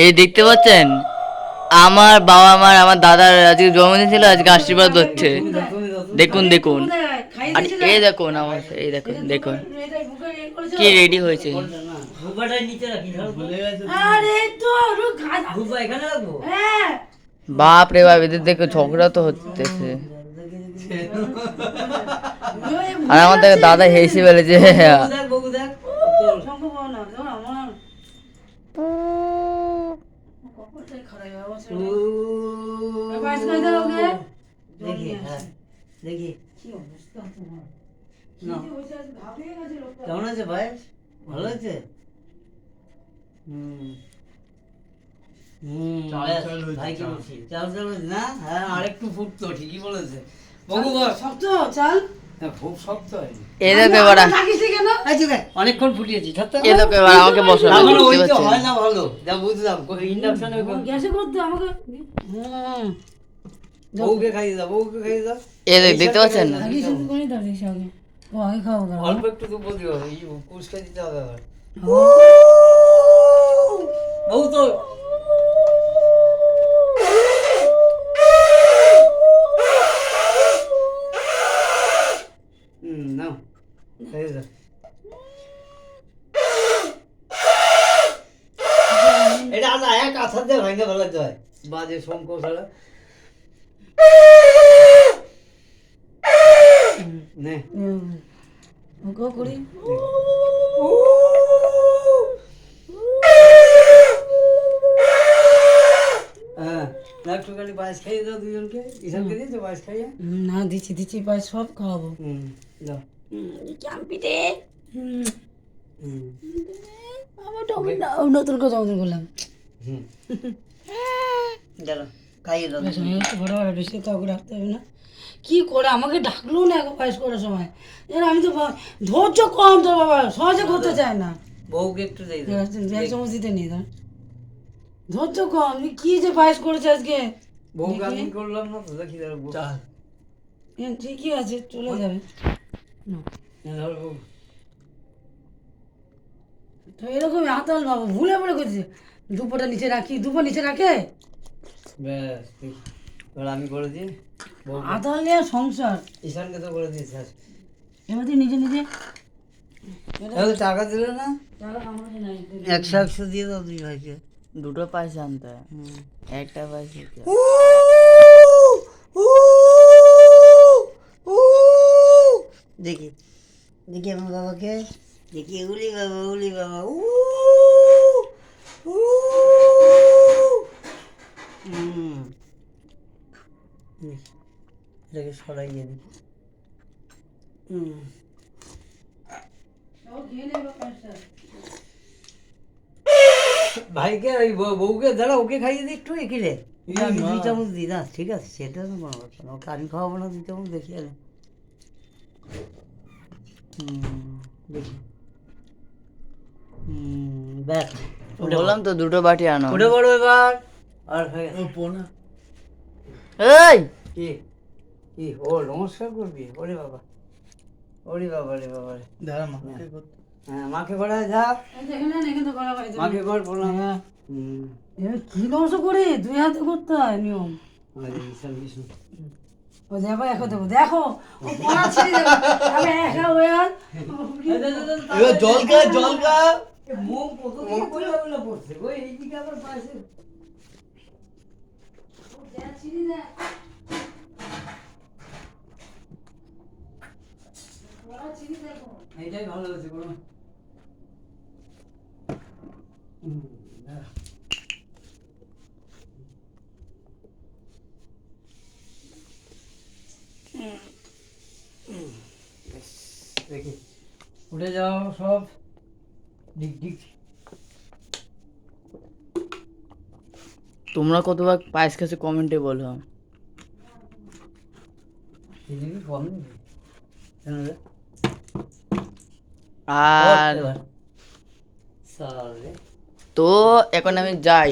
এই দেখতে পাচ্ছেন আমার বাবা মার আমার দাদার আজকে জন্মদিন ছিল, আজকে আশীর্বাদ হচ্ছে। দেখুন দেখুন, আর এই দেখুন আমার, এই দেখুন দেখুন কি রেডি হয়েছে। বাপ রে বাপ, এদের দেখে ঝগড়া তো হচ্ছে। আর আমার থেকে দাদা হেসে ফেলেছে। কেমন আছে ভাই? ভালো আছে? ভাই কি বলছি, চাল চাল না? হ্যাঁ, আরেকটু ফুটতো, ঠিকই বলেছে। শক্ত চাল খুব শক্ত হয়নি। এই দেখো এবার, অনেকক্ষণ ফুটিয়েছি। এই দেখো এবার আমাকে বসানো ওই তো হয় না ভালো, যা বুঝলাম। ইন্ডাকশনে গ্যাসে করতে আমাকে বউকে খাইয়ে দাও, বউকে খাইয়ে দাও। এই দেখতে পাচ্ছেন না? অল্প একটু দুপুর দিও, এই কুচকা দিতে হবে আবার। বউ তো নাও খাইয়ে দাও। এটা আদা এক আছার দিয়ে ভাঙে ভালো হয়, বাজে শঙ্খ ছাড়া। নে ওকে করি হ্যাঁ, একটুখানি পায়েস খাইয়ে দাও দুজনকে। ঈশানকে দিয়েছো পায়েস খাইয়ে? না, দিচ্ছি দিচ্ছি পায়ে সব খাওয়াবো। দাও। চাম্পিটে আমার নতুন করে জমা করলাম। চলো খাইয়ে দাও। ফটোফটো বেশি কাউকে রাখতে হবে না। কি করে আমাকে ডাকলো না এখন পায়েস করার সময়? আমি তো ধৈর্য কম তোর বাবা, সহজে করতে চায় না। বউকে একটু দিয়ে দাও। এক চামচ দিতে নেই ধর, ধৈর্য কম। তুই কি যে পায়েস করেছে আজকে? বউকে আমি করলাম না তো, দেখি দাঁড়াবো। ঠিকই আছে, চলে যাবে। তো এরকমই হাতাল বাবু, ভুলে ভুলে করছে। দুপোটা নিচে রাখি, দুপো নিচে রাখে। ব্যাস, এবার আমি করে দিই। হাতাল নিয়ে সংসার। ঈশানকে তো করে দিয়েছি। এবার তুই নিজে নিজে টাকা দিলে না? টাকা আমাকে নাই। 100 দিয়ে দাও দুই ভাইকে। দুটো পয়সা আনতে হয়, একটা পয়সা দেখি দেখি আমার বাবাকে, দেখি উলি বাবা, উলি বাবা। এটাকে সরাইয়ে দেখি। ভাইকে ওই বউকে দাঁড়া, ওকে খাইয়ে দিই একটু। এখিলে আমি 2 চামচ দিই না, ঠিক আছে, সেটা তো কোনো ব্যাপার না। ওকে আমি খাওয়াবো না 2 চামচ, দেখি আরে। দেখি ব্যাস, বললাম তো দুটো বাটি আনো। উঠে পড়ো এবার। আর হয়ে গেছে। এই কি কি ও নমস্কার করবি? ওরে বাবা, ওরে বাবা রে বাবা রে। দাঁড়া মা, হ্যাঁ, মাকে করা যা, মাকে কর প্রণাম। হ্যাঁ, কি নমস্কার করে 2 হাতে করতে হয় নিয়ম। ও দেখো, এখন দেখো দেখো, ও পড়া ছেড়ে দেবে। আমি একা হয়ে আর এবার জল খা, জল খা। মুখ কত দিকে পড়ে পড়ছে গো, এইদিকে আবার পাশে। এইটাই ভালো হয়েছে বলো। দেখি উঠে যাও সব, ডিক ডিক। তোমরা কতবার পায়েস খেয়েছো কমেন্টে বলো। আর তো এখন আমি যাই।